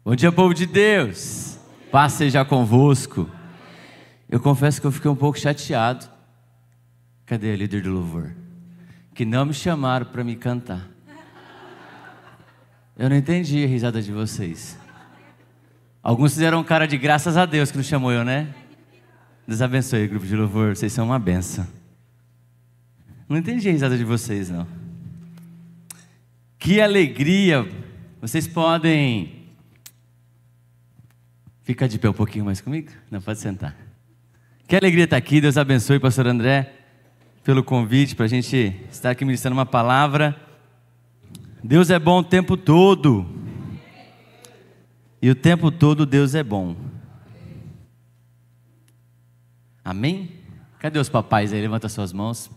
Bom dia, povo de Deus. Paz seja convosco. Eu confesso que eu fiquei um pouco chateado. Cadê a líder do louvor? Que não me chamaram para me cantar. Eu não entendi a risada de vocês. Alguns fizeram cara de graças a Deus que não chamou eu, né? Deus abençoe, grupo de louvor. Vocês são uma benção. Não entendi a risada de vocês, não. Que alegria. Vocês podem... Fica de pé um pouquinho mais comigo? Não, pode sentar. Que alegria estar aqui. Deus abençoe, pastor André, pelo convite para a gente estar aqui ministrando uma palavra. Deus é bom o tempo todo. E o tempo todo Deus é bom. Amém? Cadê os papais aí? Levanta suas mãos.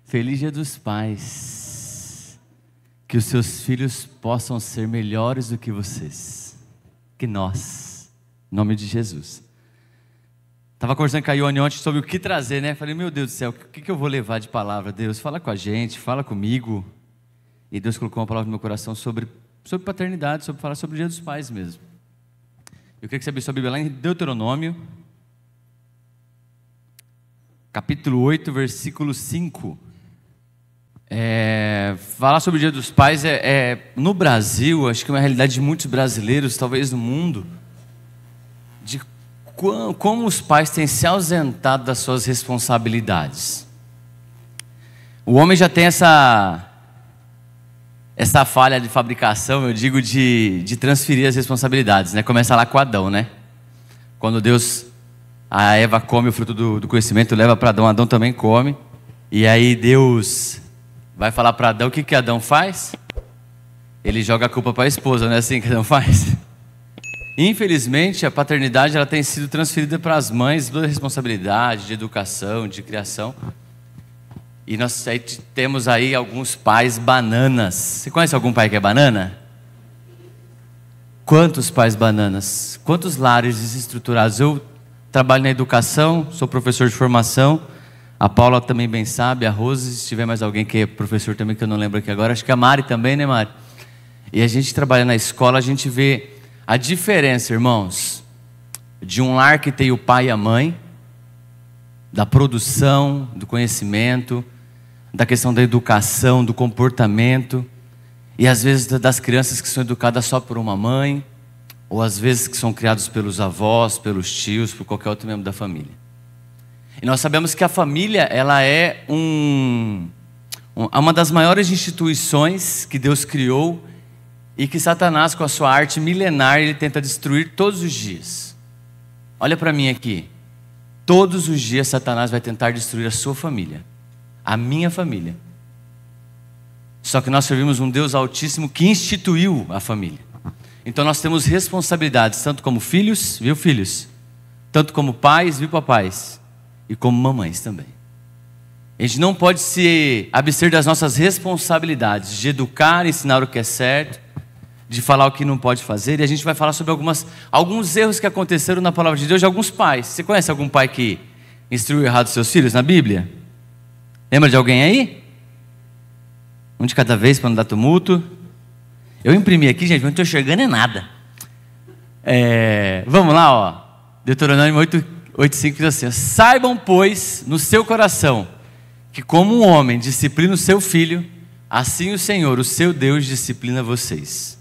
Feliz Dia dos Pais. Que os seus filhos possam ser melhores do que vocês. Que nós. Em nome de Jesus. Estava conversando com a Ione ontem sobre o que trazer, né? Falei, meu Deus do céu, o que eu vou levar de palavra? Deus, fala com a gente, fala comigo. E Deus colocou uma palavra no meu coração sobre paternidade, sobre falar sobre o Dia dos Pais mesmo. Eu queria que você abrisse sua Bíblia lá em Deuteronômio, capítulo 8, versículo 5. Falar sobre o Dia dos Pais no Brasil, acho que é uma realidade de muitos brasileiros, talvez no mundo, de como os pais têm se ausentado das suas responsabilidades. O homem já tem essa falha de fabricação, eu digo, de transferir as responsabilidades, né? Começa lá com Adão, né? Quando a Eva come o fruto do conhecimento, leva para Adão, Adão também come, e aí Deus vai falar para Adão, o que Adão faz? Ele joga a culpa para a esposa, não é assim que Adão faz? Infelizmente, a paternidade ela tem sido transferida para as mães, toda a responsabilidade de educação, de criação. E nós temos aí alguns pais bananas. Você conhece algum pai que é banana? Quantos pais bananas? Quantos lares desestruturados? Eu trabalho na educação, sou professor de formação. A Paula também bem sabe, a Rose, se tiver mais alguém que é professor também, que eu não lembro aqui agora. Acho que a Mari também, né, Mari? E a gente trabalha na escola, a gente vê a diferença, irmãos, de um lar que tem o pai e a mãe, da produção, do conhecimento, da questão da educação, do comportamento, e às vezes das crianças que são educadas só por uma mãe, ou às vezes que são criados pelos avós, pelos tios, por qualquer outro membro da família. E nós sabemos que a família, ela é uma das maiores instituições que Deus criou e que Satanás, com a sua arte milenar, ele tenta destruir todos os dias. Olha para mim aqui. Todos os dias Satanás vai tentar destruir a sua família, a minha família. Só que nós servimos um Deus Altíssimo que instituiu a família. Então nós temos responsabilidades, tanto como filhos, viu filhos? Tanto como pais, viu papais? E como mamães também. A gente não pode se abster das nossas responsabilidades, de ensinar o que é certo, de falar o que não pode fazer. E a gente vai falar sobre alguns erros que aconteceram na palavra de Deus de alguns pais. Você conhece algum pai que instruiu errado seus filhos na Bíblia? Lembra de alguém aí? Um de cada vez para não dar tumulto. Eu imprimi aqui, gente, mas não estou enxergando nada. Vamos lá, ó. Deuteronômio 8:5 diz assim: saibam, pois, no seu coração, que como um homem disciplina o seu filho, assim o Senhor, o seu Deus, disciplina vocês.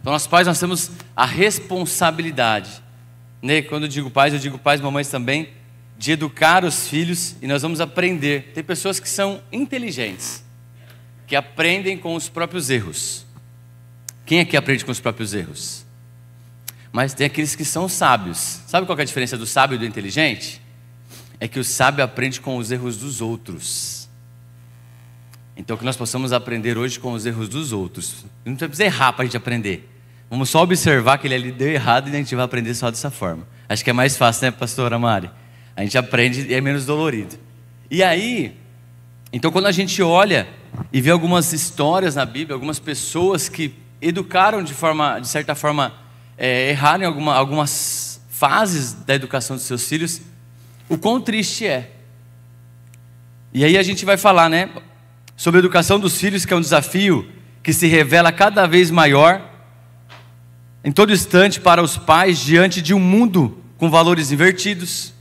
Então nós pais, nós temos a responsabilidade, né? Quando eu digo pais, mamães também, de educar os filhos, e nós vamos aprender. Tem pessoas que são inteligentes, que aprendem com os próprios erros. Quem aqui aprende com os próprios erros? Mas tem aqueles que são sábios. Sabe qual que é a diferença do sábio e do inteligente? É que o sábio aprende com os erros dos outros. Então que nós possamos aprender hoje com os erros dos outros. Não precisa errar para a gente aprender. Vamos só observar que ele ali deu errado e a gente vai aprender só dessa forma. Acho que é mais fácil, né, pastora Mari? A gente aprende e é menos dolorido. E aí, então quando a gente olha e vê algumas histórias na Bíblia, algumas pessoas que educaram de certa forma, erraram em algumas fases da educação dos seus filhos, o quão triste é. E aí a gente vai falar, né, sobre a educação dos filhos, que é um desafio que se revela cada vez maior. em todo instante para os pais diante de um mundo com valores invertidos,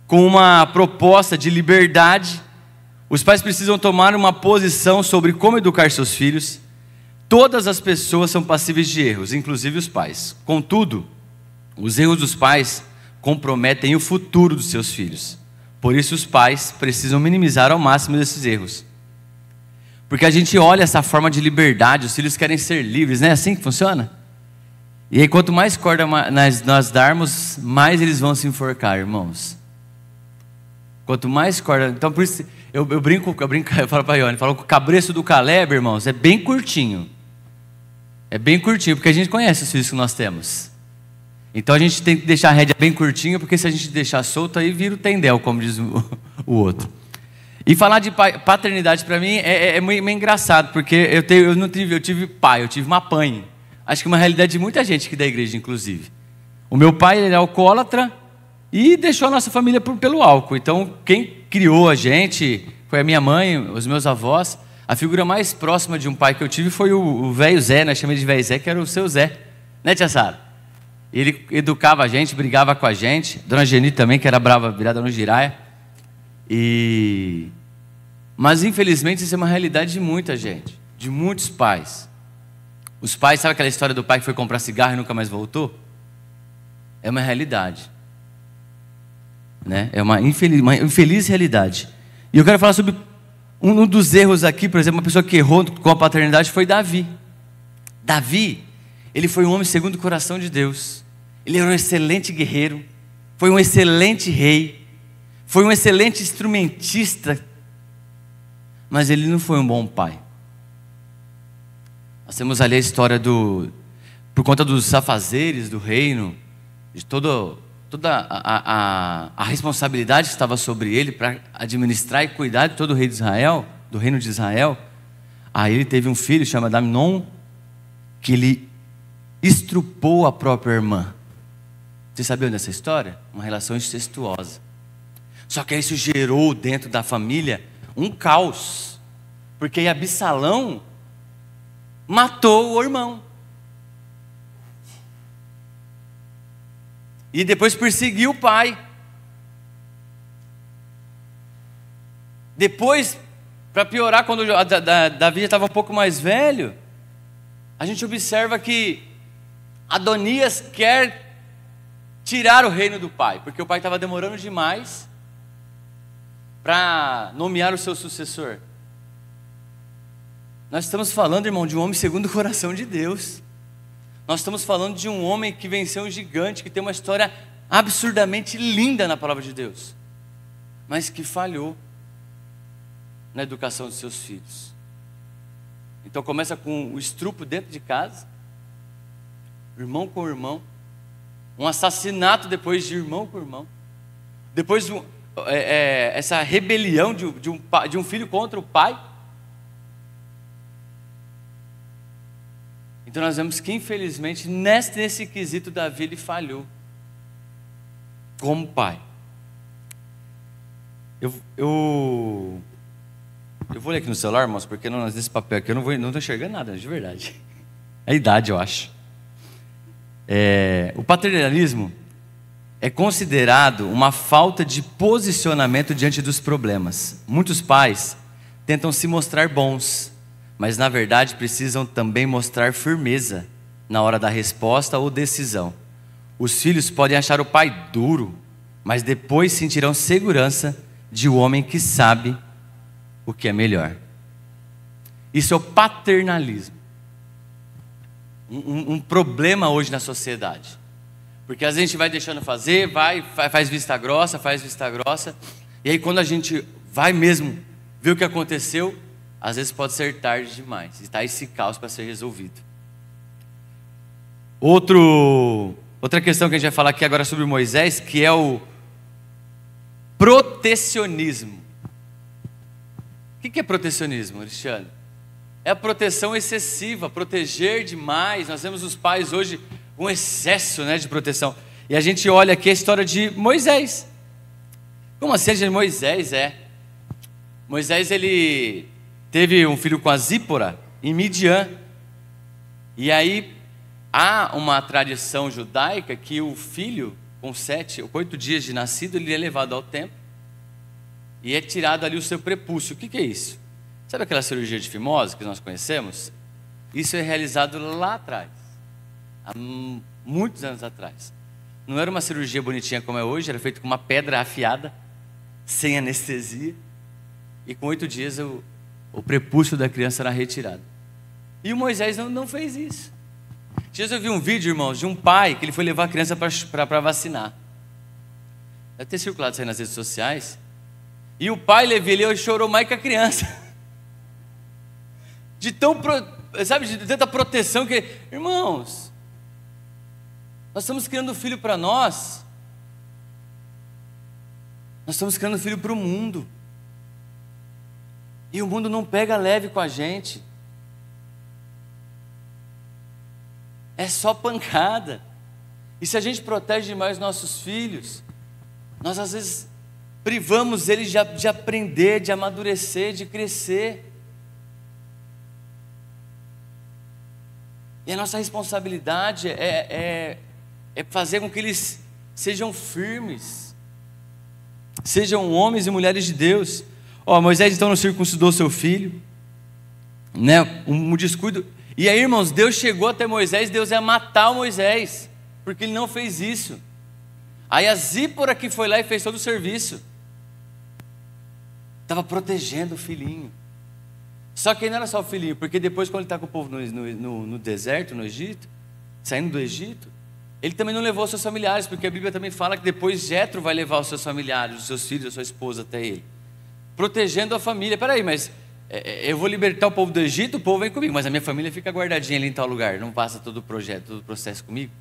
com uma proposta de liberdade. Os pais precisam tomar uma posição sobre como educar seus filhos. Todas as pessoas são passíveis de erros, inclusive os pais. Contudo, os erros dos pais comprometem o futuro dos seus filhos. Por isso os pais precisam minimizar ao máximo desses erros. Porque a gente olha essa forma de liberdade, os filhos querem ser livres, não é assim que funciona? E aí quanto mais corda nós darmos, mais eles vão se enforcar, irmãos. Quanto mais corda... Então por isso eu brinco, eu falo para a Ione, falo que o cabresto do Caleb, irmãos, é bem curtinho. É bem curtinho, porque a gente conhece os filhos que nós temos. Então a gente tem que deixar a rédea bem curtinha, porque se a gente deixar solto, aí vira o tendel, como diz o outro. E falar de paternidade para mim é meio engraçado, porque eu tive pai, eu tive uma mãe. Acho que uma realidade de muita gente aqui da igreja, inclusive. O meu pai, ele é alcoólatra e deixou a nossa família pelo álcool. Então quem criou a gente foi a minha mãe, os meus avós. A figura mais próxima de um pai que eu tive foi o velho Zé, nós chamamos de velho Zé, que era o seu Zé, né, tia Sara? Ele educava a gente, brigava com a gente. Dona Geni também, que era brava, virada no giraia. Mas infelizmente isso é uma realidade de muita gente, de muitos pais. Os pais, sabe aquela história do pai que foi comprar cigarro e nunca mais voltou? É uma realidade, né? É uma infeliz realidade. E eu quero falar sobre um dos erros aqui, por exemplo, uma pessoa que errou com a paternidade foi Davi. Davi, ele foi um homem segundo o coração de Deus. Ele era um excelente guerreiro, foi um excelente rei, foi um excelente instrumentista, mas ele não foi um bom pai. Nós temos ali a história por conta dos afazeres do reino, de toda a responsabilidade que estava sobre ele para administrar e cuidar de todo o rei de Israel, do reino de Israel. Aí ele teve um filho chamado Amnon, que ele estrupou a própria irmã. Vocês sabiam dessa história? Uma relação incestuosa. Só que isso gerou dentro da família um caos, porque Absalão matou o irmão e depois perseguiu o pai. Depois, para piorar, quando Davi estava um pouco mais velho, a gente observa que Adonias quer tirar o reino do pai, porque o pai estava demorando demais para nomear o seu sucessor. Nós estamos falando, irmão, de um homem segundo o coração de Deus. Nós estamos falando de um homem que venceu um gigante, que tem uma história absurdamente linda na palavra de Deus, mas que falhou na educação dos seus filhos. Então começa com o estrupo dentro de casa, irmão com irmão, um assassinato depois de irmão com irmão, depois essa rebelião de um filho contra o pai. Então nós vemos que infelizmente nesse quesito Davi ele falhou como pai. Eu vou ler aqui no celular, irmãos, porque nesse papel aqui eu não estou enxergando nada, de verdade. É a idade, eu acho. O paternalismo é considerado uma falta de posicionamento diante dos problemas. Muitos pais tentam se mostrar bons, mas na verdade precisam também mostrar firmeza na hora da resposta ou decisão. Os filhos podem achar o pai duro, mas depois sentirão segurança de um homem que sabe o que é melhor. Isso é o paternalismo. Um problema hoje na sociedade, porque às vezes a gente vai deixando fazer, faz vista grossa, e aí quando a gente vai mesmo ver o que aconteceu, às vezes pode ser tarde demais, e está esse caos para ser resolvido. Outra questão que a gente vai falar aqui agora sobre Moisés, que é o protecionismo. O que é protecionismo, Cristiano? É a proteção excessiva, proteger demais. Nós vemos os pais hoje um excesso, né, de proteção. E a gente olha aqui a história de Moisés. Como assim, gente? Moisés, ele teve um filho com a Zípora, em Midian. E aí, Há uma tradição judaica que o filho, com 7 ou 8 dias de nascido, ele é levado ao templo e é tirado ali o seu prepúcio. O que é isso? Sabe aquela cirurgia de fimose que nós conhecemos? Isso é realizado lá atrás, há muitos anos atrás. Não era uma cirurgia bonitinha como é hoje, era feito com uma pedra afiada, sem anestesia, e com 8 dias o prepúcio da criança era retirado. E o Moisés não fez isso. Jesus, eu vi um vídeo, irmãos, de um pai que ele foi levar a criança para vacinar. Deve ter circulado isso aí nas redes sociais. E o pai levou ele e chorou mais que a criança. De tanta proteção que... Irmãos, nós estamos criando filho para nós. Nós estamos criando filho para o mundo. E o mundo não pega leve com a gente. É só pancada. E se a gente protege demais nossos filhos, nós às vezes privamos eles de aprender, de amadurecer, de crescer. E a nossa responsabilidade é fazer com que eles sejam firmes, sejam homens e mulheres de Deus. Moisés então não circuncidou seu filho, né? Um descuido. E aí, irmãos, Deus chegou até Moisés, Deus ia matar o Moisés, porque ele não fez isso. Aí a Zípora que foi lá e fez todo o serviço, estava protegendo o filhinho. Só que não era só o filhinho, porque depois quando ele está com o povo no deserto, no Egito, saindo do Egito, ele também não levou os seus familiares, porque a Bíblia também fala que depois Jetro vai levar os seus familiares, os seus filhos, a sua esposa até ele, protegendo a família. Peraí, mas eu vou libertar o povo do Egito, o povo vem comigo, mas a minha família fica guardadinha ali em tal lugar, não passa todo o projeto, todo o processo comigo.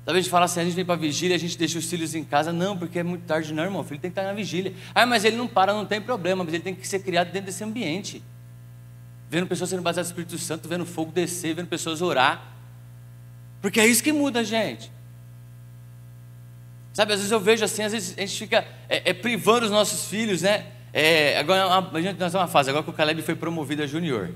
Talvez a gente fala assim, a gente vem para a vigília, a gente deixa os filhos em casa. Não, porque é muito tarde. Não, irmão, o filho tem que estar na vigília. Mas ele não para, não tem problema, mas ele tem que ser criado dentro desse ambiente, vendo pessoas sendo batizadas no Espírito Santo, vendo fogo descer, vendo pessoas orar, porque é isso que muda a gente. Sabe, às vezes eu vejo assim, às vezes a gente fica privando os nossos filhos, né? Agora a gente nós estamos numa fase, agora que o Caleb foi promovido a junior.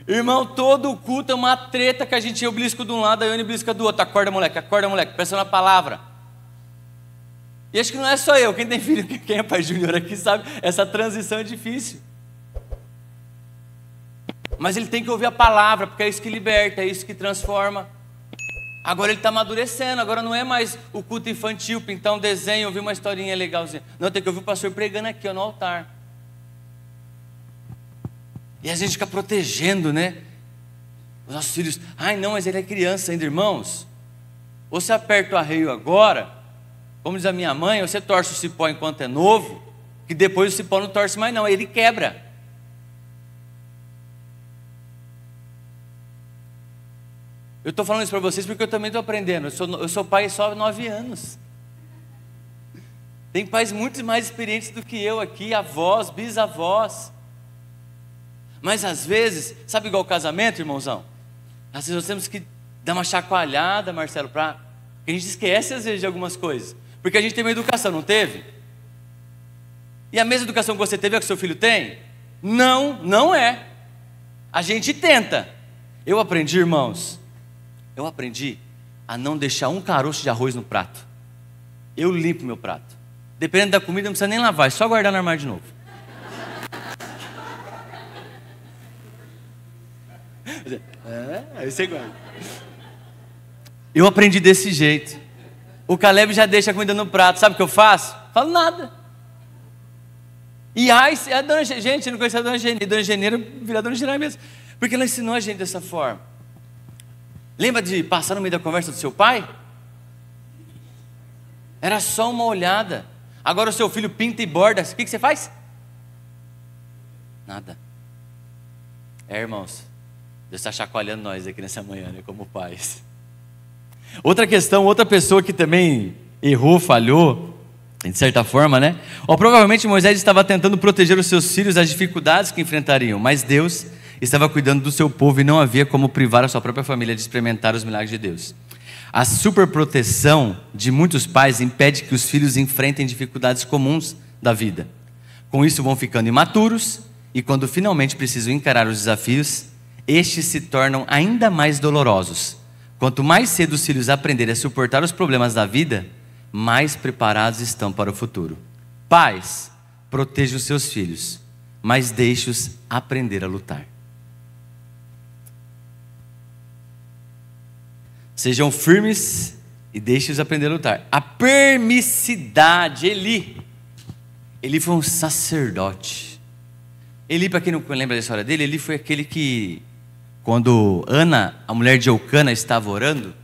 Irmão, todo o culto é uma treta que a gente ia o belisco de um lado, a Ione belisca do outro. Acorda moleque, presta na palavra. E acho que não é só eu, quem tem filho, quem é pai júnior aqui sabe, essa transição é difícil. Mas ele tem que ouvir a palavra, porque é isso que liberta, é isso que transforma. Agora ele está amadurecendo, agora não é mais o culto infantil, pintar um desenho, ouvir uma historinha legalzinha. Não, tem que ouvir o pastor pregando aqui no altar. E a gente fica protegendo, né? Os nossos filhos. Não, mas ele é criança ainda, irmãos. Ou você aperta o arreio agora, como diz a minha mãe, ou você torce o cipó enquanto é novo, que depois o cipó não torce mais não, ele quebra. Eu estou falando isso para vocês porque eu também estou aprendendo. Eu sou pai só há 9 anos. Tem pais muito mais experientes do que eu aqui, avós, bisavós. Mas às vezes, sabe igual o casamento, irmãozão? Às vezes nós temos que dar uma chacoalhada, Marcelo, porque a gente esquece às vezes de algumas coisas. Porque a gente tem uma educação, não teve? E a mesma educação que você teve é a que seu filho tem? Não, não é. A gente tenta. Eu aprendi, irmãos, a não deixar um caroço de arroz no prato. Eu limpo meu prato. Dependendo da comida, não precisa nem lavar, é só guardar no armário de novo. Aí você guarda. Eu aprendi desse jeito. O Caleb já deixa a comida no prato. Sabe o que eu faço? Falo nada. E a dona, gente, não conhecia a dona Geni. Dona Geneira vira a dona Geneira mesmo. Porque ela ensinou a gente dessa forma. Lembra de passar no meio da conversa do seu pai? Era só uma olhada. Agora o seu filho pinta e borda. O que você faz? Nada. Irmãos, Deus está chacoalhando nós aqui nessa manhã, né, como pais. Outra questão, outra pessoa que também errou, falhou, de certa forma, né? Provavelmente Moisés estava tentando proteger os seus filhos das dificuldades que enfrentariam, mas Deus estava cuidando do seu povo e não havia como privar a sua própria família de experimentar os milagres de Deus. A superproteção de muitos pais impede que os filhos enfrentem dificuldades comuns da vida. Com isso vão ficando imaturos E quando finalmente precisam encarar os desafios, estes se tornam ainda mais dolorosos. Quanto mais cedo os filhos aprenderem a suportar os problemas da vida, mais preparados estão para o futuro. Pais, protejam os seus filhos, mas deixe-os aprender a lutar. Sejam firmes e deixe-os aprender a lutar. A permissividade, Eli foi um sacerdote. Eli, para quem não lembra da história dele, Eli foi aquele que, quando Ana, a mulher de Eucana, estava orando,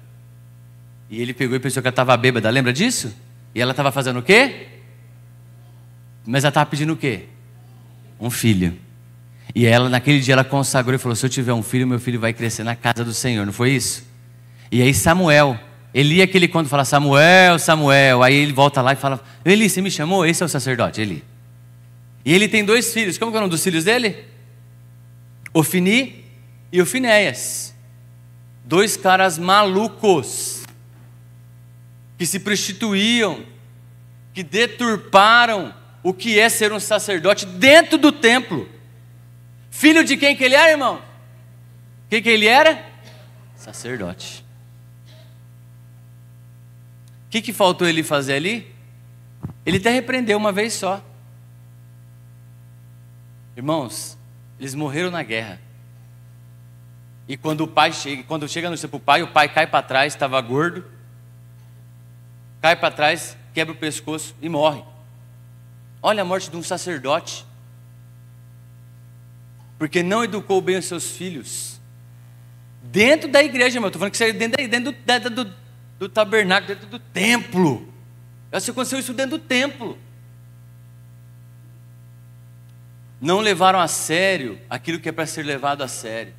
e ele pegou e pensou que ela estava bêbada, lembra disso? E ela estava fazendo o quê? Mas ela estava pedindo o quê? Um filho. E ela, naquele dia, ela consagrou e falou: se eu tiver um filho, meu filho vai crescer na casa do Senhor, não foi isso? E aí Samuel, Eli é aquele quando fala Samuel, Samuel, aí ele volta lá e fala: Eli, você me chamou? Esse é o sacerdote, Eli. E ele tem 2 filhos, como que é o nome dos filhos dele? Ofni e Ofinéias. 2 caras malucos, que se prostituíam, que deturparam o que é ser um sacerdote dentro do templo. Filho de quem que ele era, irmão? Quem que ele era? Sacerdote. O que faltou ele fazer ali? Ele até repreendeu uma vez só. Irmãos, eles morreram na guerra. E quando o pai chega, quando chega no céu para o pai cai para trás, estava gordo, cai para trás, quebra o pescoço e morre. Olha a morte de um sacerdote, porque não educou bem os seus filhos, dentro da igreja, irmão. Estou falando que isso aí dentro do tabernáculo, dentro do templo. Aconteceu isso dentro do templo. Não levaram a sério aquilo que é para ser levado a sério.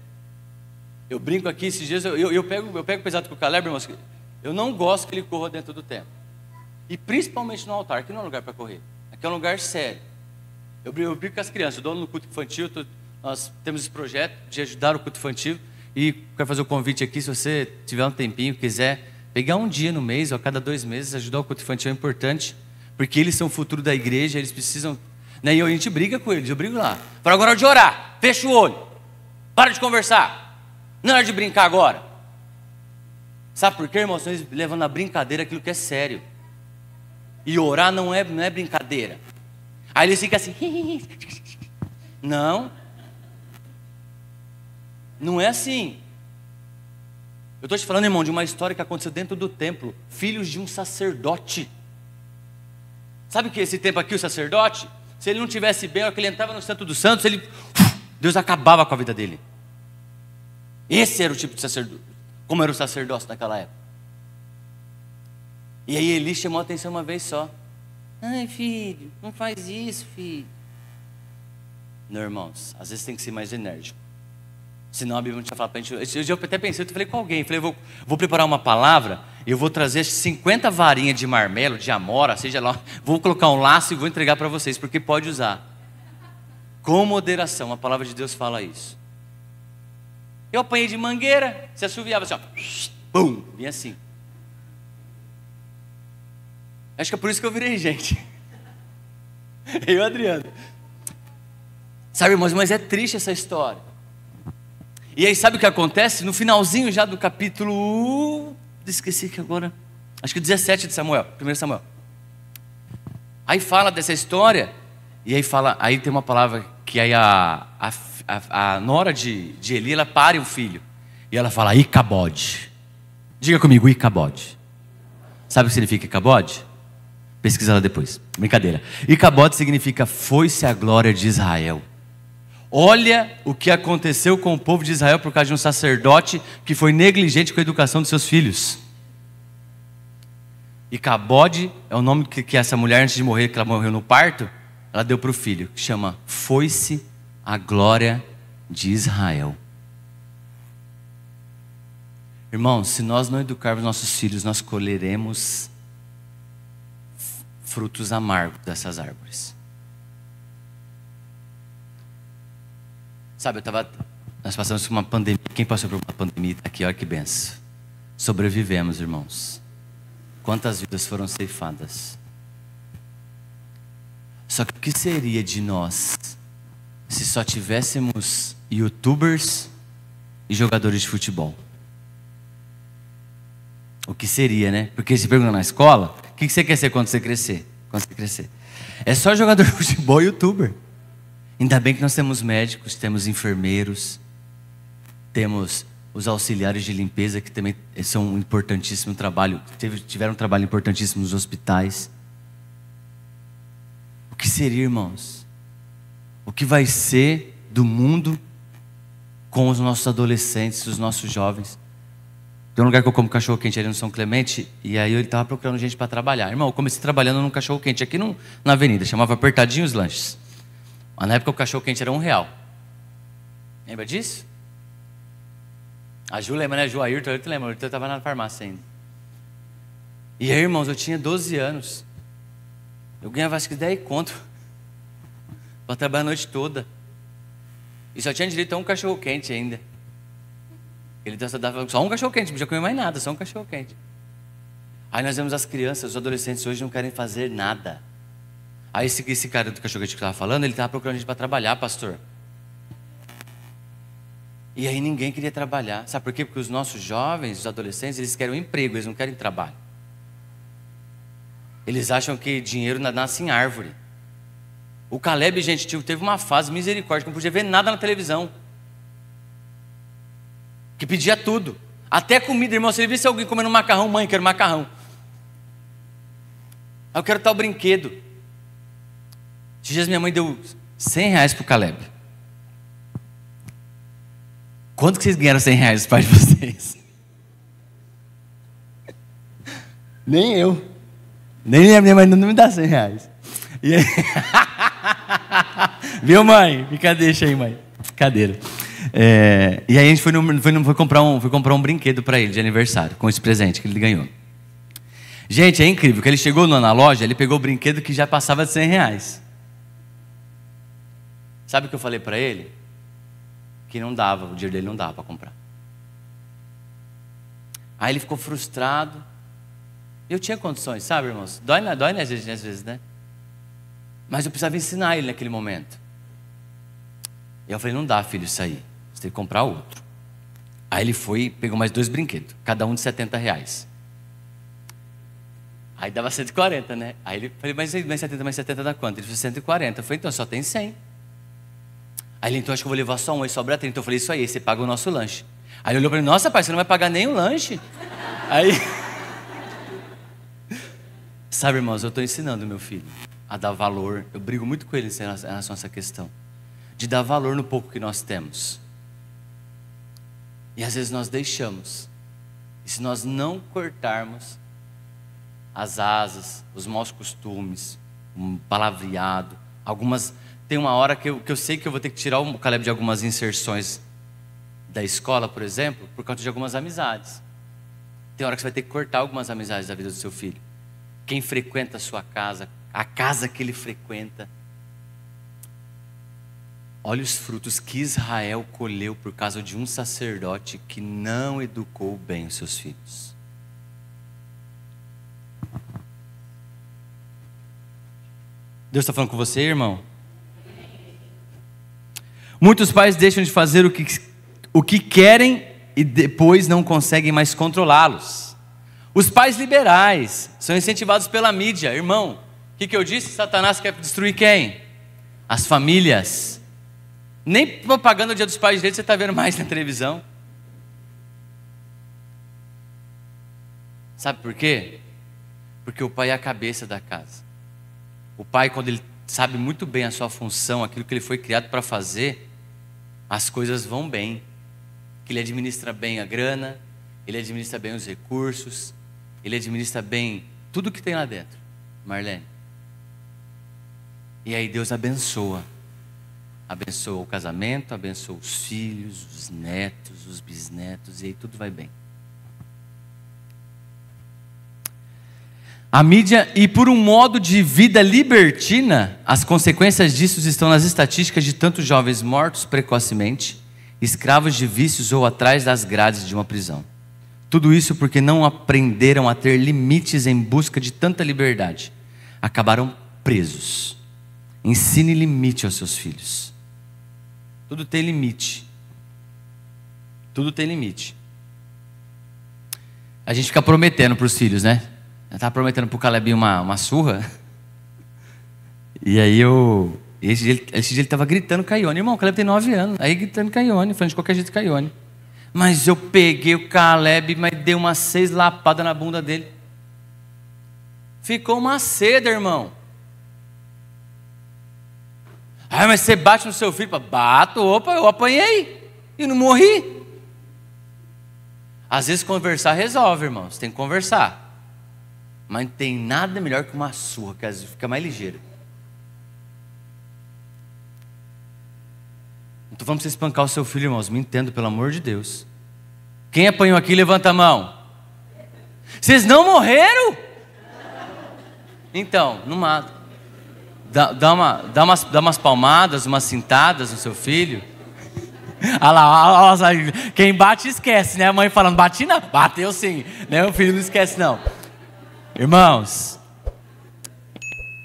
Eu brinco aqui, esses dias eu pego pesado com o Caleb, irmãos. Eu não gosto que ele corra dentro do templo. E principalmente no altar, que não é um lugar para correr. Aqui é um lugar sério. Eu brinco com as crianças, eu dou no culto infantil, nós temos esse projeto de ajudar o culto infantil. E quero fazer o convite aqui, se você tiver um tempinho, quiser pegar um dia no mês ou a cada 2 meses, ajudar o culto infantil é importante. Porque eles são o futuro da igreja, eles precisam... Né? E a gente briga com eles, eu brigo lá. Fala, agora é hora de orar, fecha o olho, para de conversar. Não é hora de brincar agora. Sabe por quê, irmãos? Eles levam na brincadeira aquilo que é sério. E orar não é brincadeira. Aí eles ficam assim. Não. Não é assim. Eu estou te falando, irmão, de uma história que aconteceu dentro do templo. Filhos de um sacerdote. Sabe que esse tempo aqui, o sacerdote, se ele não tivesse bem, ou que ele entrava no Santo dos Santos, Deus acabava com a vida dele. Esse era o tipo de sacerdote, como era o sacerdócio naquela época. E aí Eli chamou a atenção uma vez só. Ai, filho, não faz isso, filho. Não, irmãos, às vezes tem que ser mais enérgico. Senão a Bíblia não tinha falado para a gente. Eu até pensei, eu falei com alguém, falei, vou preparar uma palavra, eu vou trazer 50 varinhas de marmelo, de amora, seja lá, vou colocar um laço e vou entregar para vocês, porque pode usar. Com moderação, a palavra de Deus fala isso. Eu apanhei de mangueira, se assoviava assim, ó, pum, vinha assim. Acho que é por isso que eu virei gente. Eu e o Adriano. Sabe, irmãos, mas é triste essa história. E aí sabe o que acontece? No finalzinho já do capítulo... Esqueci que agora... Acho que 17 de Samuel, 1 Samuel. Aí fala dessa história, e aí fala... Aí tem uma palavra que aí a nora de Eli, ela pare o filho. E ela fala, Icabode. Diga comigo, Icabode. Sabe o que significa Icabode? Pesquisa lá depois. Brincadeira. Icabode significa foi-se a glória de Israel. Olha o que aconteceu com o povo de Israel por causa de um sacerdote que foi negligente com a educação dos seus filhos. Icabode é o nome que essa mulher, antes de morrer, que ela morreu no parto, ela deu para o filho, que chama foi-se a glória de Israel. Irmãos, se nós não educarmos nossos filhos, nós colheremos frutos amargos dessas árvores. Sabe, nós passamos por uma pandemia. Quem passou por uma pandemia está aqui, olha que benção. Sobrevivemos, irmãos. Quantas vidas foram ceifadas? Só que o que seria de nós se só tivéssemos YouTubers e jogadores de futebol? O que seria, né? Porque se pergunta na escola, o que você quer ser quando você crescer? Quando você crescer? É só jogador de futebol e YouTuber. Ainda bem que nós temos médicos, temos enfermeiros, temos os auxiliares de limpeza, que também são um importantíssimo trabalho, tiveram um trabalho importantíssimo nos hospitais. O que seria, irmãos? O que vai ser do mundo com os nossos adolescentes, os nossos jovens? Tem um lugar que eu como cachorro-quente ali no São Clemente, e aí ele estava procurando gente para trabalhar. Irmão, eu comecei trabalhando num cachorro-quente aqui na avenida, chamava Apertadinho os Lanches. Mas na época o cachorro-quente era R$1. Lembra disso? A Ju lembra, né? A Ju Ayrton, eu lembro, eu estava na farmácia ainda. E aí, irmãos, eu tinha 12 anos. Eu ganhava acho que 10 conto para trabalhar a noite toda. E só tinha direito a um cachorro-quente ainda. Ele dava só um cachorro-quente, não podia comer mais nada, só um cachorro-quente. Aí nós vemos as crianças, os adolescentes hoje não querem fazer nada. Aí esse cara do cachorro-quente que estava falando, ele estava procurando gente para trabalhar, pastor. E aí ninguém queria trabalhar. Sabe por quê? Porque os nossos jovens, os adolescentes, eles querem um emprego, eles não querem trabalho. Eles acham que dinheiro nasce em árvore. O Caleb, gente, teve uma fase, misericórdia, que não podia ver nada na televisão. Que pedia tudo. Até comida, irmão. Se ele visse alguém comendo macarrão, mãe, quero macarrão. Eu quero tal brinquedo. Esses dias minha mãe deu R$100 pro Caleb. Quanto que vocês ganharam R$100 dos pais de vocês? Nem eu. Nem a minha mãe não me dá R$100. E aí... Viu, mãe? Fica, deixa aí, mãe. Cadeira. E aí a gente foi comprar um brinquedo para ele de aniversário, com esse presente que ele ganhou. Gente, é incrível, que ele chegou na loja, ele pegou o brinquedo que já passava de R$100. Sabe o que eu falei para ele? Que não dava, o dinheiro dele não dava para comprar. Aí ele ficou frustrado. Eu tinha condições, sabe, irmãos? Dói às vezes, né? Mas eu precisava ensinar ele naquele momento. E eu falei, não dá, filho, isso aí. Você tem que comprar outro. Aí ele foi e pegou mais 2 brinquedos, cada um de R$70. Aí dava 140, né? Aí ele falei, mas 70 mais 70 dá quanto? Ele falou 140. Eu falei, então só tem 100. Aí ele, então acho que eu vou levar só um, aí sobra 30. Então eu falei, isso aí, você paga o nosso lanche. Aí ele olhou para mim, nossa, pai, você não vai pagar nem o lanche? Aí... Sabe, irmãos, eu estou ensinando meu filho a dar valor. Eu brigo muito com ele em relação a essa questão. De dar valor no pouco que nós temos. E às vezes nós deixamos. E se nós não cortarmos as asas, os maus costumes, um palavreado, tem uma hora que eu sei que eu vou ter que tirar o Caleb de algumas inserções da escola, por exemplo, por conta de algumas amizades. Tem hora que você vai ter que cortar algumas amizades da vida do seu filho. Quem frequenta a sua casa, a casa que ele frequenta. Olha os frutos que Israel colheu por causa de um sacerdote que não educou bem os seus filhos. Deus está falando com você, irmão? Muitos pais deixam de fazer o que querem e depois não conseguem mais controlá-los. Os pais liberais são incentivados pela mídia. Irmão, o que eu disse? Satanás quer destruir quem? As famílias. Nem propaganda do Dia dos Pais direito você está vendo mais na televisão. Sabe por quê? Porque o pai é a cabeça da casa. O pai, quando ele sabe muito bem a sua função, aquilo que ele foi criado para fazer, as coisas vão bem. Que ele administra bem a grana, ele administra bem os recursos, ele administra bem tudo que tem lá dentro. Marlene. E aí Deus abençoa. Abençoa o casamento, abençoa os filhos, os netos, os bisnetos, e aí tudo vai bem. A mídia, e por um modo de vida libertina, as consequências disso estão nas estatísticas de tantos jovens mortos precocemente, escravos de vícios ou atrás das grades de uma prisão. Tudo isso porque não aprenderam a ter limites em busca de tanta liberdade. Acabaram presos. Ensine limite aos seus filhos. Tudo tem limite. Tudo tem limite. A gente fica prometendo para os filhos, né? Eu estava prometendo para o Calebinho uma surra. E aí esse dia ele estava gritando Caione. Irmão, o Caleb tem 9 anos. Aí gritando Caione, falando de qualquer jeito Caione. Mas eu peguei o Caleb, mas dei umas 6 lapadas na bunda dele. Ficou uma seda, irmão. Ah, mas você bate no seu filho? Bato, opa, eu apanhei e não morri. Às vezes conversar resolve, irmão. Você tem que conversar. Mas não tem nada melhor que uma surra, que às vezes fica mais ligeira. Não estou falando para você espancar o seu filho, irmãos. Me entendo, pelo amor de Deus. Quem apanhou aqui, levanta a mão. Vocês não morreram? Então, não mata. Dá umas palmadas, umas cintadas no seu filho. Olha lá, quem bate esquece, né? A mãe falando, bati não, bateu sim, né? O filho não esquece não. Irmãos,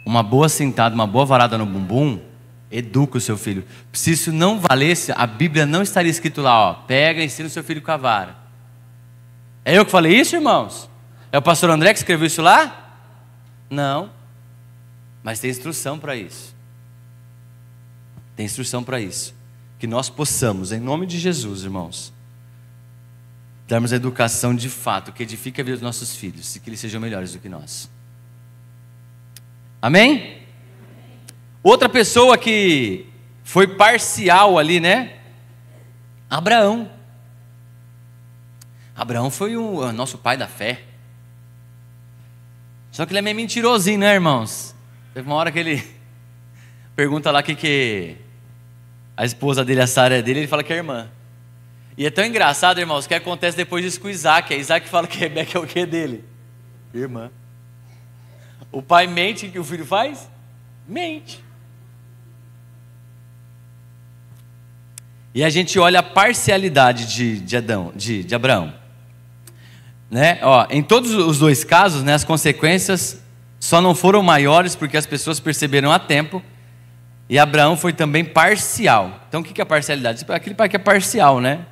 uma boa cintada, uma boa varada no bumbum, educa o seu filho. Se isso não valesse, a Bíblia não estaria escrito lá, ó, pega e ensina o seu filho com a vara. É eu que falei isso, irmãos? É o pastor André que escreveu isso lá? Não. Mas tem instrução para isso. Tem instrução para isso. Que nós possamos, em nome de Jesus, irmãos, darmos a educação de fato, que edifique a vida dos nossos filhos, e que eles sejam melhores do que nós. Amém? Outra pessoa que foi parcial ali, né? Abraão. Abraão foi o nosso pai da fé. Só que ele é meio mentirosinho, né, irmãos? Teve uma hora que ele pergunta lá que a esposa dele, a Sara, é dele, ele fala que é irmã. E é tão engraçado, irmãos, que acontece depois disso com Isaac. A Isaac fala que Rebeca é o que dele? Irmã. O pai mente, o que o filho faz? Mente. E a gente olha a parcialidade de Abraão. Né? Ó, em todos os dois casos, né, as consequências só não foram maiores porque as pessoas perceberam a tempo. E Abraão foi também parcial. Então o que é a parcialidade? Aquele pai que é parcial, né?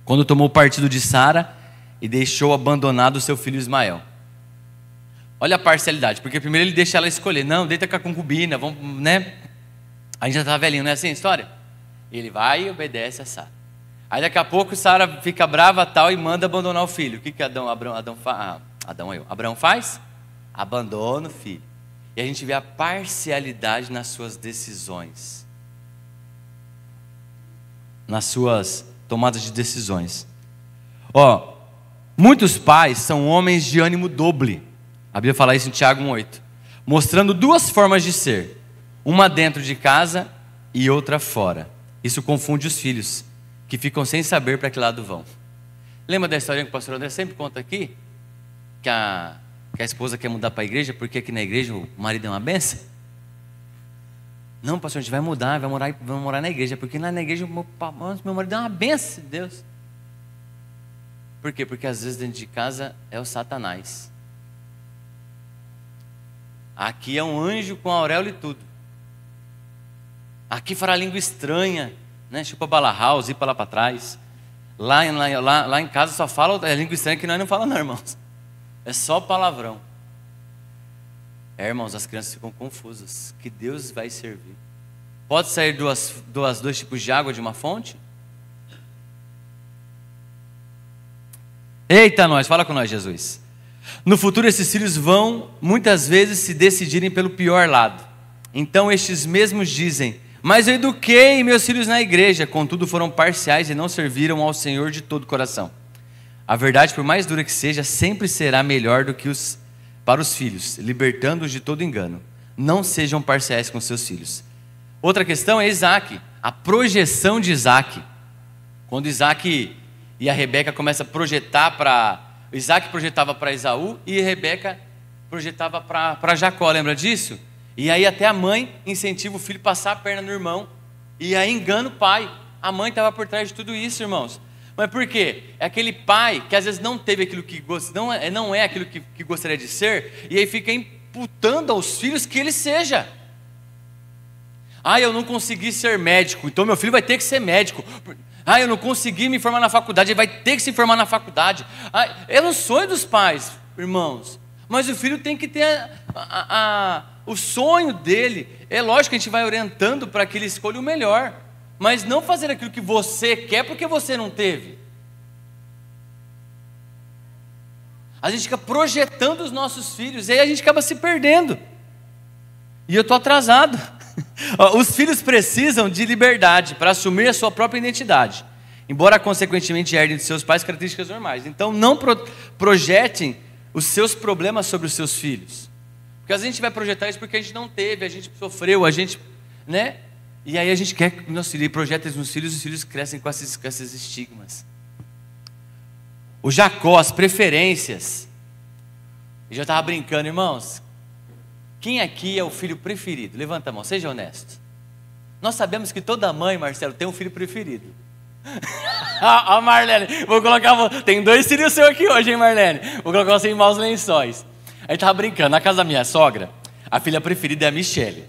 Quando tomou o partido de Sara e deixou abandonado o seu filho Ismael. Olha a parcialidade, porque primeiro ele deixa ela escolher. Não, deita com a concubina, vamos, né? A gente já está velhinho, não é assim a história? Ele vai e obedece a Sara. Aí daqui a pouco Sara fica brava tal e manda abandonar o filho. O que Abraão faz? Abandona o filho. E a gente vê a parcialidade nas suas decisões. Nas suas tomadas de decisões. Ó, muitos pais são homens de ânimo doble. A Bíblia fala isso em Tiago 1,8. Mostrando duas formas de ser. Uma dentro de casa e outra fora. Isso confunde os filhos, que ficam sem saber para que lado vão. Lembra da historinha que o pastor André sempre conta aqui? Que a esposa quer mudar para a igreja porque aqui na igreja o marido é uma benção? Não, pastor, a gente vai mudar, vamos morar na igreja, porque lá na igreja meu marido é uma benção de Deus. Por quê? Porque às vezes dentro de casa é o Satanás. Aqui é um anjo com auréola e tudo. Aqui fará língua estranha, né? Chupa bala house, ir para lá para trás. Lá em casa só fala a língua estranha que nós não falamos, não, irmãos. É só palavrão. Irmãos, as crianças ficam confusas. Que Deus vai servir? Pode sair dois tipos de água de uma fonte? Eita nós, fala com nós, Jesus. No futuro esses filhos vão muitas vezes se decidirem pelo pior lado. Então estes mesmos dizem: mas eu eduquei meus filhos na igreja, contudo foram parciais e não serviram ao Senhor de todo o coração. A verdade, por mais dura que seja, sempre será melhor do que para os filhos, libertando-os de todo engano. Não sejam parciais com seus filhos. Outra questão é Isaac, a projeção de Isaac. Quando Isaac e a Rebeca começam a projetar para... Isaac projetava para Esaú e Rebeca projetava para Jacó, lembra disso? E aí até a mãe incentiva o filho a passar a perna no irmão. E aí engana o pai. A mãe estava por trás de tudo isso, irmãos. Mas por quê? É aquele pai que às vezes não teve aquilo que não é aquilo que gostaria de ser, e aí fica imputando aos filhos que ele seja. Ah, eu não consegui ser médico, então meu filho vai ter que ser médico. Ah, eu não consegui me formar na faculdade, ele vai ter que se formar na faculdade. Ah, é um sonho dos pais, irmãos. Mas o filho tem que ter o sonho dele. É lógico que a gente vai orientando para que ele escolha o melhor. Mas não fazer aquilo que você quer porque você não teve. A gente fica projetando os nossos filhos e aí a gente acaba se perdendo. E eu estou atrasado. Os filhos precisam de liberdade para assumir a sua própria identidade, embora consequentemente herdem de seus pais características normais. Então não projetem os seus problemas sobre os seus filhos. Porque às vezes a gente vai projetar isso porque a gente não teve, a gente sofreu, a gente, né? E aí a gente quer que nossos filhos projetem nos filhos, os filhos crescem com esses estigmas. O Jacó, as preferências. Eu já estava brincando, irmãos. Quem aqui é o filho preferido? Levanta a mão, seja honesto. Nós sabemos que toda mãe, Marcelo, tem um filho preferido. A Marlene, vou colocar. Tem 2 filhos seus aqui hoje, hein, Marlene? Vou colocar você em maus lençóis. A gente estava brincando, na casa da minha sogra, a filha preferida é a Michele.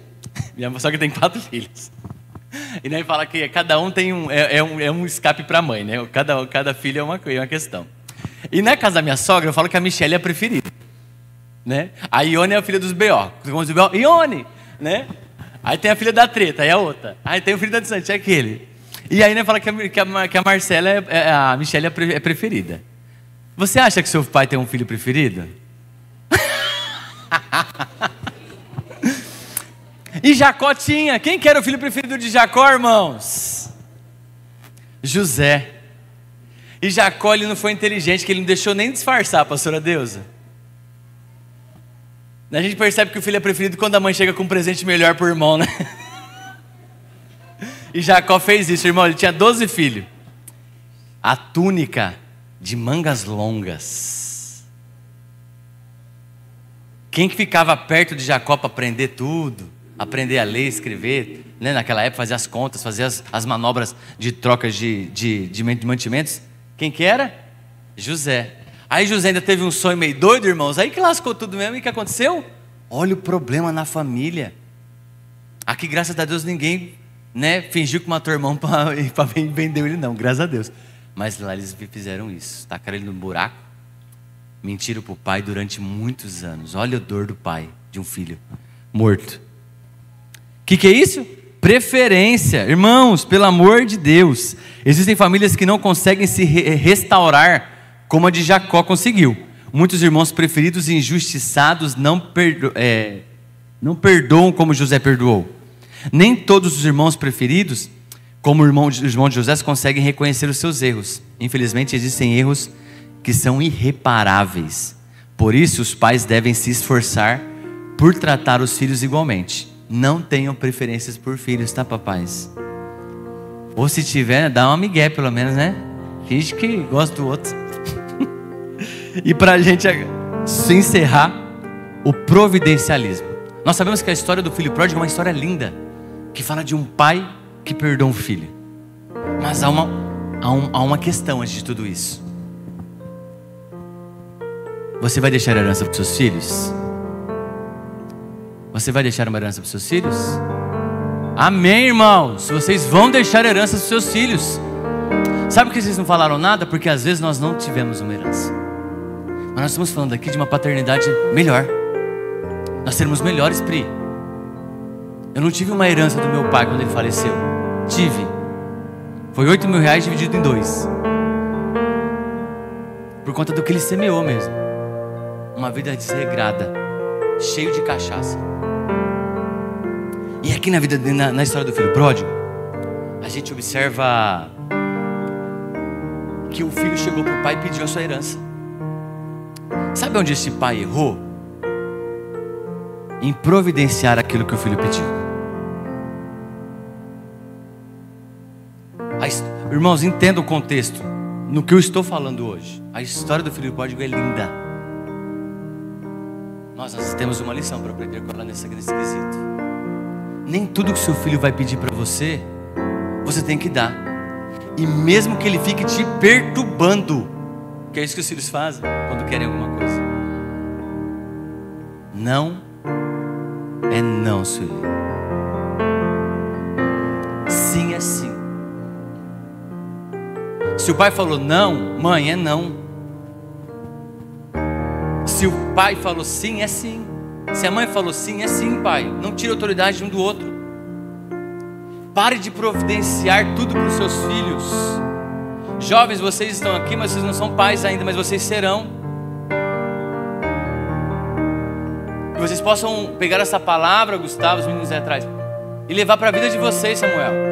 Minha sogra tem 4 filhos. E daí fala que cada um tem um escape para a mãe, né? Cada filho é uma questão. E na casa da minha sogra, eu falo que a Michele é a preferida, né? A Ione é a filha dos B.O. Ione, né? Aí tem a filha da treta, aí a outra. Aí tem o filho da distante, é aquele. E aí, né, fala que a Marcela, a Michele é preferida. Você acha que seu pai tem um filho preferido? E Jacó tinha. Quem que era o filho preferido de Jacó, irmãos? José. E Jacó, ele não foi inteligente, que ele não deixou nem disfarçar, pastora Deusa. A gente percebe que o filho é preferido quando a mãe chega com um presente melhor pro irmão, né? E Jacó fez isso, irmão. Ele tinha 12 filhos. A túnica de mangas longas. Quem que ficava perto de Jacó para aprender tudo? Aprender a ler, escrever, né? Naquela época fazia as contas, fazia as manobras de trocas de mantimentos. Quem que era? José. Aí José ainda teve um sonho meio doido, irmãos. Aí que lascou tudo mesmo. E o que aconteceu? Olha o problema na família. Aqui, graças a Deus, ninguém, né, fingiu que matou o irmão para vender ele, não. Graças a Deus. Mas lá eles fizeram isso. Tacaram ele no buraco. Mentiram para o pai durante muitos anos. Olha a dor do pai de um filho morto. O que é isso? Preferência. Irmãos, pelo amor de Deus. Existem famílias que não conseguem se restaurar como a de Jacó conseguiu. Muitos irmãos preferidos e injustiçados não perdoam como José perdoou. Nem todos os irmãos preferidos, como o irmão de José, conseguem reconhecer os seus erros. Infelizmente existem erros que são irreparáveis. Por isso os pais devem se esforçar por tratar os filhos igualmente. Não tenham preferências por filhos, tá, papais? Ou se tiver, dá uma migué pelo menos, né? Finge que gosta do outro. E para a gente se encerrar, o providencialismo. Nós sabemos que a história do filho pródigo é uma história linda, que fala de um pai que perdoa um filho. Mas há uma questão antes de tudo isso. Você vai deixar herança para os seus filhos? Você vai deixar uma herança para os seus filhos? Amém, irmãos. Vocês vão deixar herança para os seus filhos. Sabe por que vocês não falaram nada? Porque às vezes nós não tivemos uma herança. Mas nós estamos falando aqui de uma paternidade melhor. Nós seremos melhores, Pri. Eu não tive uma herança do meu pai quando ele faleceu. Tive. Foi R$8.000 dividido em 2. Por conta do que ele semeou mesmo. Uma vida desregrada, cheio de cachaça. E aqui na história do filho pródigo, a gente observa que o filho chegou para o pai e pediu a sua herança. Sabe onde esse pai errou? Em providenciar aquilo que o filho pediu. Irmãos, entenda o contexto no que eu estou falando hoje. A história do filho pródigo é linda. Nós temos uma lição para aprender com ela nesse quesito. Nem tudo que seu filho vai pedir para você, você tem que dar. E mesmo que ele fique te perturbando, que é isso que os filhos fazem quando querem alguma coisa. Não é não, filho. é sim. Se o pai falou não, mãe, é não. Se o pai falou sim, é sim. Se a mãe falou sim, é sim, pai. Não tire a autoridade de um do outro. Pare de providenciar tudo para os seus filhos. Jovens, vocês estão aqui, mas vocês não são pais ainda, mas vocês serão. Que vocês possam pegar essa palavra, Gustavo, os meninos aí atrás, e levar para a vida de vocês, Samuel.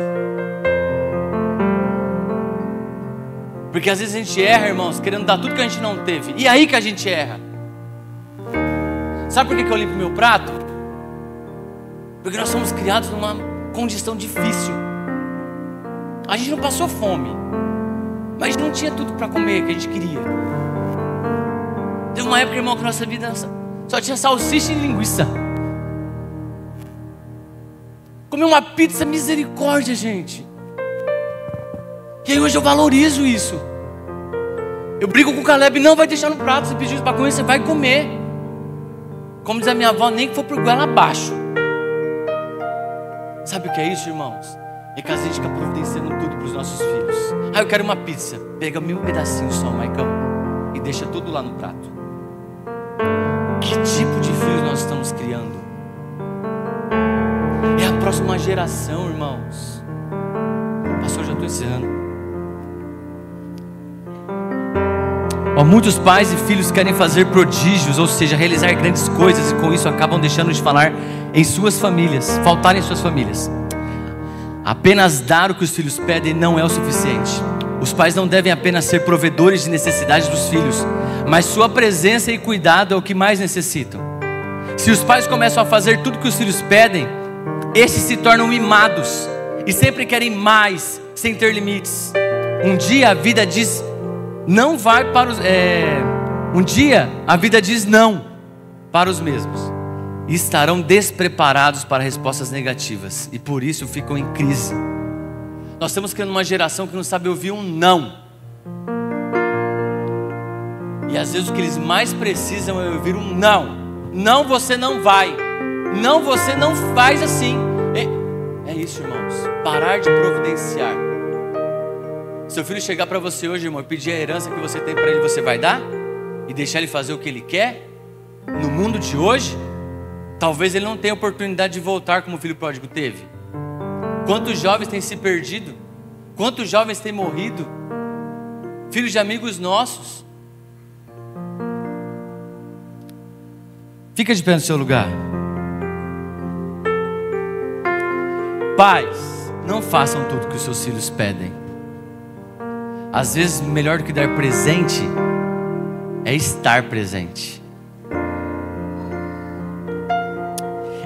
Porque às vezes a gente erra, irmãos, querendo dar tudo que a gente não teve. E aí que a gente erra. Sabe por que eu limpo meu prato? Porque nós somos criados numa condição difícil. A gente não passou fome, mas não tinha tudo para comer que a gente queria. Teve uma época, irmão, que nossa vida só tinha salsicha e linguiça. Comer uma pizza, misericórdia, gente. E aí hoje eu valorizo isso. Eu brigo com o Caleb, não vai deixar no prato. Você pediu isso para comer, você vai comer. Como diz a minha avó, nem que for por goela abaixo. Sabe o que é isso, irmãos? É que a gente fica providenciando tudo para os nossos filhos. Ah, eu quero uma pizza. Pega 1000 pedacinhos só, Maicão, e deixa tudo lá no prato. Que tipo de filhos nós estamos criando? É a próxima geração, irmãos. Pastor, já estou encerrando. Muitos pais e filhos querem fazer prodígios, ou seja, realizar grandes coisas, e com isso acabam deixando de falar em suas famílias, faltar em suas famílias. Apenas dar o que os filhos pedem não é o suficiente. Os pais não devem apenas ser provedores de necessidades dos filhos, mas sua presença e cuidado é o que mais necessitam. Se os pais começam a fazer tudo que os filhos pedem, estes se tornam mimados e sempre querem mais, sem ter limites. Um dia a vida diz não vai para os... Um dia a vida diz não para os mesmos. E estarão despreparados para respostas negativas. E por isso ficam em crise. Nós estamos criando uma geração que não sabe ouvir um não. E às vezes o que eles mais precisam é ouvir um não. Não, você não vai. Não, você não faz assim. É isso, irmãos. Parar de providenciar. Seu filho chegar para você hoje, irmão, e pedir a herança que você tem para ele, você vai dar? E deixar ele fazer o que ele quer? No mundo de hoje, talvez ele não tenha oportunidade de voltar como o filho pródigo teve. Quantos jovens têm se perdido? Quantos jovens têm morrido? Filhos de amigos nossos. Fica de pé no seu lugar. Pais, não façam tudo que os seus filhos pedem. Às vezes, melhor do que dar presente é estar presente.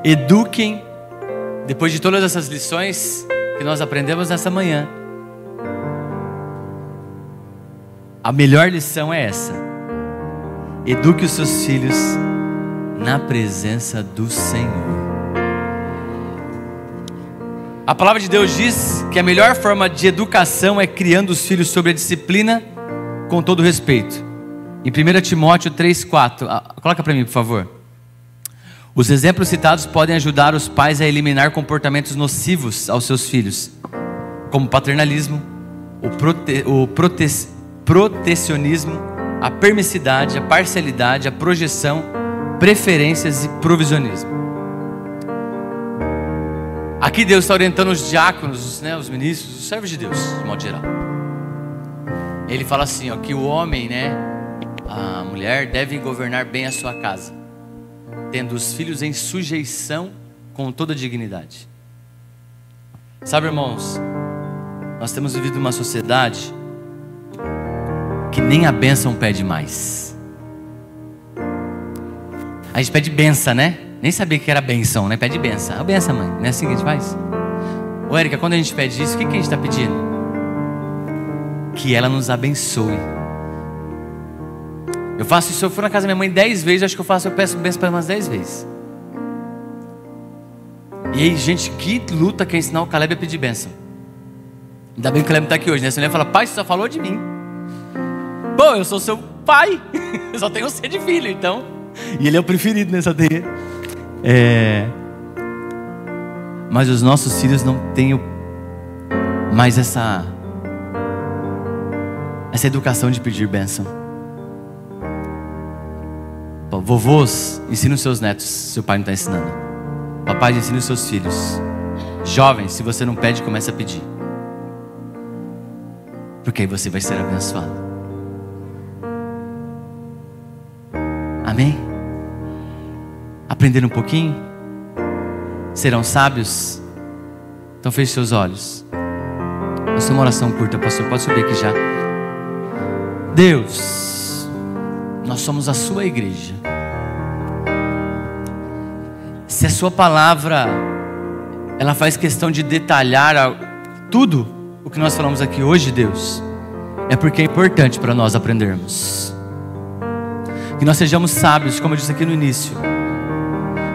Eduquem, depois de todas essas lições que nós aprendemos nessa manhã, a melhor lição é essa: eduque os seus filhos na presença do Senhor. A palavra de Deus diz que a melhor forma de educação é criando os filhos sobre a disciplina com todo respeito. Em 1 Timóteo 3,4, coloca para mim, por favor. Os exemplos citados podem ajudar os pais a eliminar comportamentos nocivos aos seus filhos, como paternalismo, o protecionismo, a permissidade, a parcialidade, a projeção, preferências e provisionismo. Aqui Deus está orientando os diáconos, os ministros, os servos de Deus, de modo geral. Ele fala assim, que o homem, a mulher deve governar bem a sua casa, tendo os filhos em sujeição com toda dignidade. Sabe, irmãos, nós temos vivido uma sociedade que nem a bênção pede mais. A gente pede benção, né? Nem sabia que era bênção, né? Pede benção. A benção, mãe. Não é assim que a gente faz? Ô, Érica, quando a gente pede isso, o que a gente está pedindo? Que ela nos abençoe. Eu faço isso, se eu for na casa da minha mãe 10 vezes, acho que eu peço benção para ela umas 10 vezes. E aí, gente, que luta que é ensinar o Caleb a pedir benção. Ainda bem que o Caleb está aqui hoje, né? Senão ele fala, pai, você só falou de mim. Pô, eu sou seu pai. Eu só tenho você de filho, então. E ele é o preferido nessa teia. Mas os nossos filhos não têm mais essa educação de pedir bênção. Vovôs, ensina os seus netos se o pai não está ensinando. Papais, ensina os seus filhos. Jovens, se você não pede, comece a pedir, porque aí você vai ser abençoado. Amém? Aprender um pouquinho? Serão sábios? Então feche seus olhos. Vou ser uma oração curta, pastor, pode subir aqui já. Deus, nós somos a sua igreja. Se a sua palavra, ela faz questão de detalhar tudo o que nós falamos aqui hoje, Deus, é porque é importante para nós aprendermos. Que nós sejamos sábios, como eu disse aqui no início.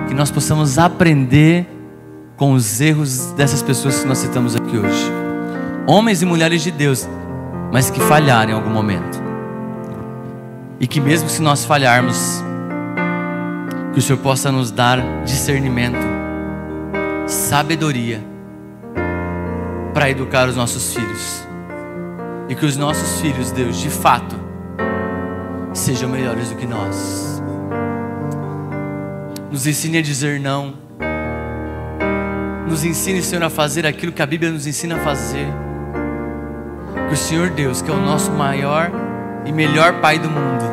Que nós possamos aprender com os erros dessas pessoas que nós citamos aqui hoje. Homens e mulheres de Deus, mas que falharam em algum momento. E que mesmo se nós falharmos, que o Senhor possa nos dar discernimento, sabedoria, para educar os nossos filhos. E que os nossos filhos, Deus, de fato, sejam melhores do que nós. Nos ensine a dizer não. Nos ensine, Senhor, a fazer aquilo que a Bíblia nos ensina a fazer. Que o Senhor Deus, que é o nosso maior e melhor Pai do mundo,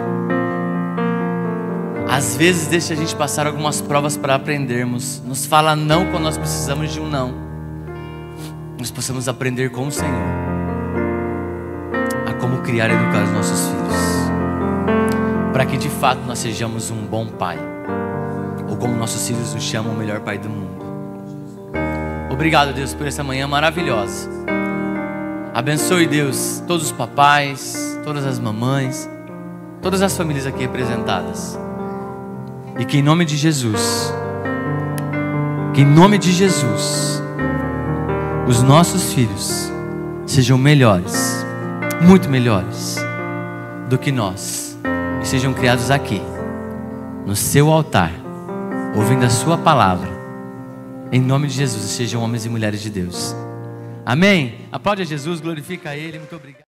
às vezes deixa a gente passar algumas provas para aprendermos. Nos fala não quando nós precisamos de um não. Nós possamos aprender com o Senhor a como criar e educar os nossos filhos, para que de fato nós sejamos um bom pai, ou como nossos filhos nos chamam, o melhor pai do mundo. Obrigado, Deus, por essa manhã maravilhosa. Abençoe, Deus, todos os papais, todas as mamães, todas as famílias aqui representadas. E que em nome de Jesus, os nossos filhos sejam melhores, muito melhores do que nós, e sejam criados aqui, no seu altar, ouvindo a sua palavra, em nome de Jesus, sejam homens e mulheres de Deus. Amém? Aplaude a Jesus, glorifica a Ele, muito obrigado.